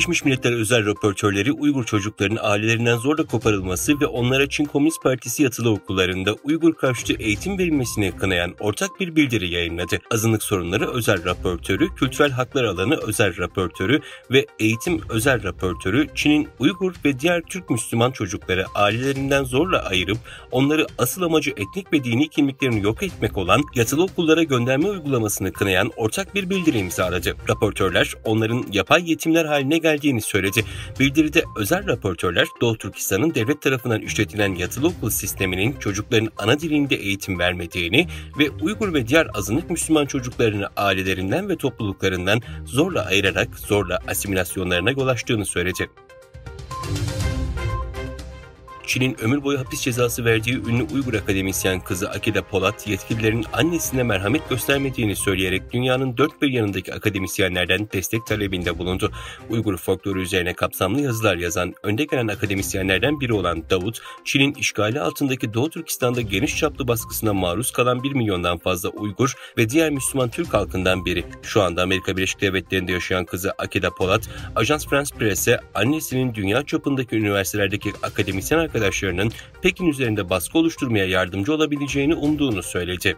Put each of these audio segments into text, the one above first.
Birleşmiş Milletler özel raportörleri Uygur çocukların ailelerinden zorla koparılması ve onlara Çin Komünist Partisi yatılı okullarında Uygur karşıtı eğitim verilmesini kınayan ortak bir bildiri yayınladı. Azınlık sorunları özel raportörü, kültürel haklar alanı özel raportörü ve eğitim özel raportörü Çin'in Uygur ve diğer Türk Müslüman çocukları ailelerinden zorla ayırıp onları asıl amacı etnik ve dini kimliklerini yok etmek olan yatılı okullara gönderme uygulamasını kınayan ortak bir bildiri imzaladı. Raportörler onların yapay yetimler haline geldiğini söyledi. Bildiride özel raportörler Doğu Türkistan'ın devlet tarafından işletilen yatılı okul sisteminin çocukların ana dilinde eğitim vermediğini ve Uygur ve diğer azınlık Müslüman çocuklarını ailelerinden ve topluluklarından zorla ayırarak zorla asimilasyonlarına yol açtığını söyledi. Çin'in ömür boyu hapis cezası verdiği ünlü Uygur akademisyen kızı Akida Polat, yetkililerin annesine merhamet göstermediğini söyleyerek dünyanın dört bir yanındaki akademisyenlerden destek talebinde bulundu. Uygur folkloru üzerine kapsamlı yazılar yazan önde gelen akademisyenlerden biri olan Davut, Çin'in işgali altındaki Doğu Türkistan'da geniş çaplı baskısına maruz kalan 1 milyondan fazla Uygur ve diğer Müslüman Türk halkından biri. Şu anda Amerika Birleşik Devletleri'nde yaşayan kızı Akida Polat, Ajans France Presse, annesinin dünya çapındaki üniversitelerdeki akademisyen arkadaşlarının Pekin üzerinde baskı oluşturmaya yardımcı olabileceğini umduğunu söyledi.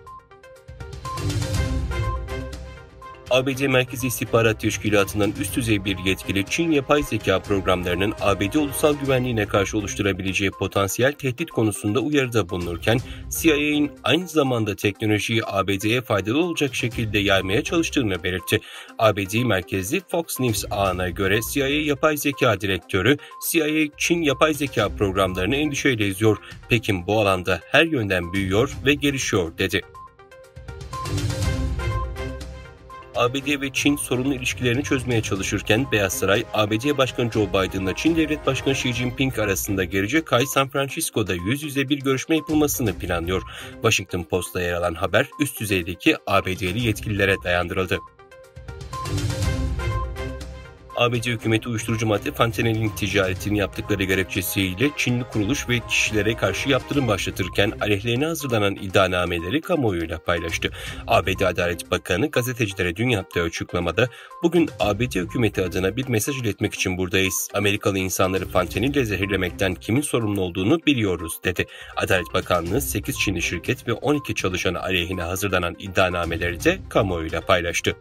ABD Merkezi İstihbarat Teşkilatı'ndan üst düzey bir yetkili Çin yapay zeka programlarının ABD ulusal güvenliğine karşı oluşturabileceği potansiyel tehdit konusunda uyarıda bulunurken CIA'nin aynı zamanda teknolojiyi ABD'ye faydalı olacak şekilde yaymaya çalıştığını belirtti. ABD merkezli Fox News ağına göre CIA yapay zeka direktörü, CIA Çin yapay zeka programlarını endişeyle izliyor. Pekin bu alanda her yönden büyüyor ve gelişiyor dedi. ABD ve Çin sorunlu ilişkilerini çözmeye çalışırken Beyaz Saray, ABD Başkanı Joe Biden'la Çin Devlet Başkanı Xi Jinping arasında gelecek ay San Francisco'da yüz yüze bir görüşme yapılmasını planlıyor. Washington Post'ta yer alan haber üst düzeydeki ABD'li yetkililere dayandırıldı. ABD hükümeti uyuşturucu madde fentanilin ticaretini yaptıkları gerekçesiyle Çinli kuruluş ve kişilere karşı yaptırım başlatırken aleyhlerine hazırlanan iddianameleri kamuoyuyla paylaştı. ABD Adalet Bakanı gazetecilere dün yaptığı açıklamada "Bugün ABD hükümeti adına bir mesaj iletmek için buradayız. Amerikalı insanları fentanille zehirlemekten kimin sorumlu olduğunu biliyoruz," dedi. Adalet Bakanlığı 8 Çinli şirket ve 12 çalışanı aleyhine hazırlanan iddianameleri de kamuoyuyla paylaştı.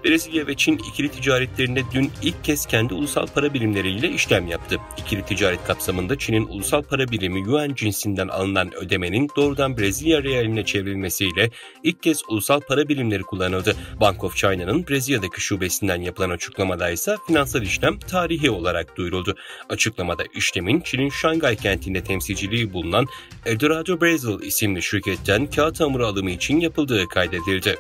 Brezilya ve Çin ikili ticaretlerinde dün ilk kez kendi ulusal para birimleriyle işlem yaptı. İkili ticaret kapsamında Çin'in ulusal para birimi yuan cinsinden alınan ödemenin doğrudan Brezilya realine çevrilmesiyle ilk kez ulusal para birimleri kullanıldı. Bank of China'nın Brezilya'daki şubesinden yapılan açıklamada ise finansal işlem tarihi olarak duyuruldu. Açıklamada işlemin Çin'in Şangay kentinde temsilciliği bulunan Eldorado Brazil isimli şirketten kağıt hamuru alımı için yapıldığı kaydedildi.